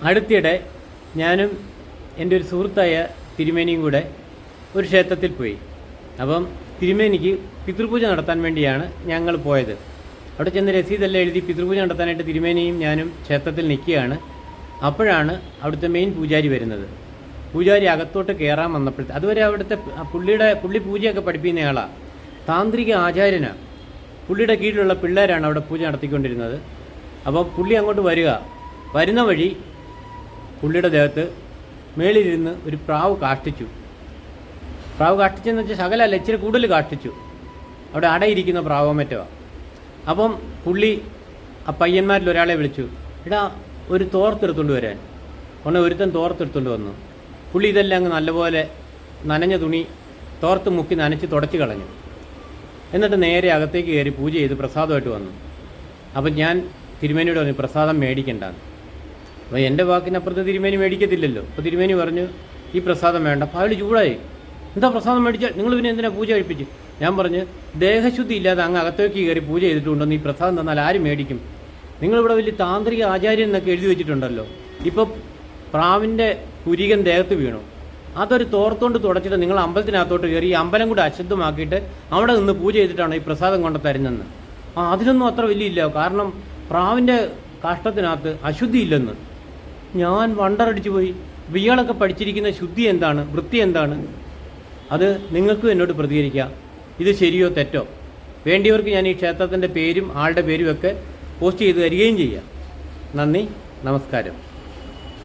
അടുത്തിടെ ഞാനും എൻ്റെ ഒരു സുഹൃത്തായ തിരുമേനിയും കൂടെ ഒരു ക്ഷേത്രത്തിൽ പോയി. അപ്പം തിരുമേനിക്ക് പിതൃപൂജ നടത്താൻ വേണ്ടിയാണ് ഞങ്ങൾ പോയത്. അവിടെ ചെന്ന് രസീതെല്ലാം എഴുതി പിതൃപൂജ നടത്താനായിട്ട് തിരുമേനിയും ഞാനും ക്ഷേത്രത്തിൽ നിൽക്കുകയാണ്. അപ്പോഴാണ് അവിടുത്തെ മെയിൻ പൂജാരി വരുന്നത്. പൂജാരി അകത്തോട്ട് കയറാൻ വന്നപ്പോഴത്തെ അതുവരെ അവിടുത്തെ പുള്ളി പൂജയൊക്കെ പഠിപ്പിക്കുന്നയാളാണ്, താന്ത്രിക ആചാര്യനാണ്. പുള്ളിയുടെ കീഴിലുള്ള പിള്ളേരാണ് അവിടെ പൂജ നടത്തിക്കൊണ്ടിരുന്നത്. അപ്പോൾ പുള്ളി അങ്ങോട്ട് വരുന്ന വഴി പുള്ളിയുടെ ദേഹത്ത് മേളിലിരുന്ന് ഒരു പ്രാവ് കാഷ്ടിച്ചു. പ്രാവ് കാഷ്ടിച്ചെന്ന് വെച്ചാൽ ശകലല്ല, ഇച്ചിരി കൂടുതൽ കാഷ്ടിച്ചു. അവിടെ അടയിരിക്കുന്ന പ്രാവോ മറ്റോ. അപ്പം പുള്ളി ആ പയ്യന്മാരിൽ ഒരാളെ വിളിച്ചു, എടാ ഒരു തോർത്തെടുത്തുകൊണ്ട് വരാൻ. ഒരുത്തൻ തോർത്തെടുത്തുകൊണ്ട് വന്നു. പുള്ളി ഇതെല്ലാം അങ്ങ് നല്ലപോലെ നനഞ്ഞ തുണി തോർത്ത് മുക്കി നനച്ച് തുടച്ച് കളഞ്ഞു. എന്നിട്ട് നേരെ അകത്തേക്ക് കയറി പൂജ ചെയ്ത് പ്രസാദമായിട്ട് വന്നു. അപ്പം ഞാൻ തിരുമേനിയോട് പറഞ്ഞു പ്രസാദം മേടിക്കണ്ടെന്ന്. അപ്പോൾ എൻ്റെ വാക്കിനപ്പുറത്ത് തിരുമേനി മേടിക്കത്തില്ലല്ലോ. അപ്പോൾ തിരുമേനി പറഞ്ഞു ഈ പ്രസാദം വേണ്ട. അപ്പോൾ അയാൾ ചൂടായി, എന്താ പ്രസാദം മേടിച്ചാൽ നിങ്ങൾ പിന്നെ എന്തിനാ പൂജ കഴിപ്പിച്ച്? ഞാൻ പറഞ്ഞു ദേഹശുദ്ധി ഇല്ലാതെ അങ്ങ് അകത്തേക്ക് കയറി പൂജ ചെയ്തിട്ടുണ്ടെന്ന് ഈ പ്രസാദം തന്നാൽ ആരും മേടിക്കും? നിങ്ങളിവിടെ വലിയ താന്ത്രിക ആചാര്യൻ എന്നൊക്കെ എഴുതി വെച്ചിട്ടുണ്ടല്ലോ. ഇപ്പോൾ പ്രാവിൻ്റെ പുരികൻ ദേഹത്ത് വീണു, അതൊരു തോർത്തോണ്ട് തുടച്ചിട്ട് നിങ്ങൾ അമ്പലത്തിനകത്തോട്ട് കയറി ഈ അമ്പലം കൂടെ അശുദ്ധമാക്കിയിട്ട് അവിടെ നിന്ന് പൂജ ചെയ്തിട്ടാണ് ഈ പ്രസാദം കൊണ്ട് തരുന്നതെന്ന്. അതിനൊന്നും അത്ര വലിയില്ല, കാരണം പ്രാവിൻ്റെ കാഷ്ടത്തിനകത്ത് അശുദ്ധി ഇല്ലെന്ന്. ഞാൻ വണ്ടറടിച്ചു പോയി. ഇയാളൊക്കെ പഠിച്ചിരിക്കുന്ന ശുദ്ധി എന്താണ്, വൃത്തി എന്താണ്? അത് നിങ്ങൾക്കും എന്നോട് പ്രതികരിക്കാം. ഇത് ശരിയോ തെറ്റോ? വേണ്ടിയവർക്ക് ഞാൻ ഈ ക്ഷേത്രത്തിൻ്റെ പേരും ആളുടെ പേരും ഒക്കെ പോസ്റ്റ് ചെയ്ത് തരികയും ചെയ്യാം. നന്ദി, നമസ്കാരം.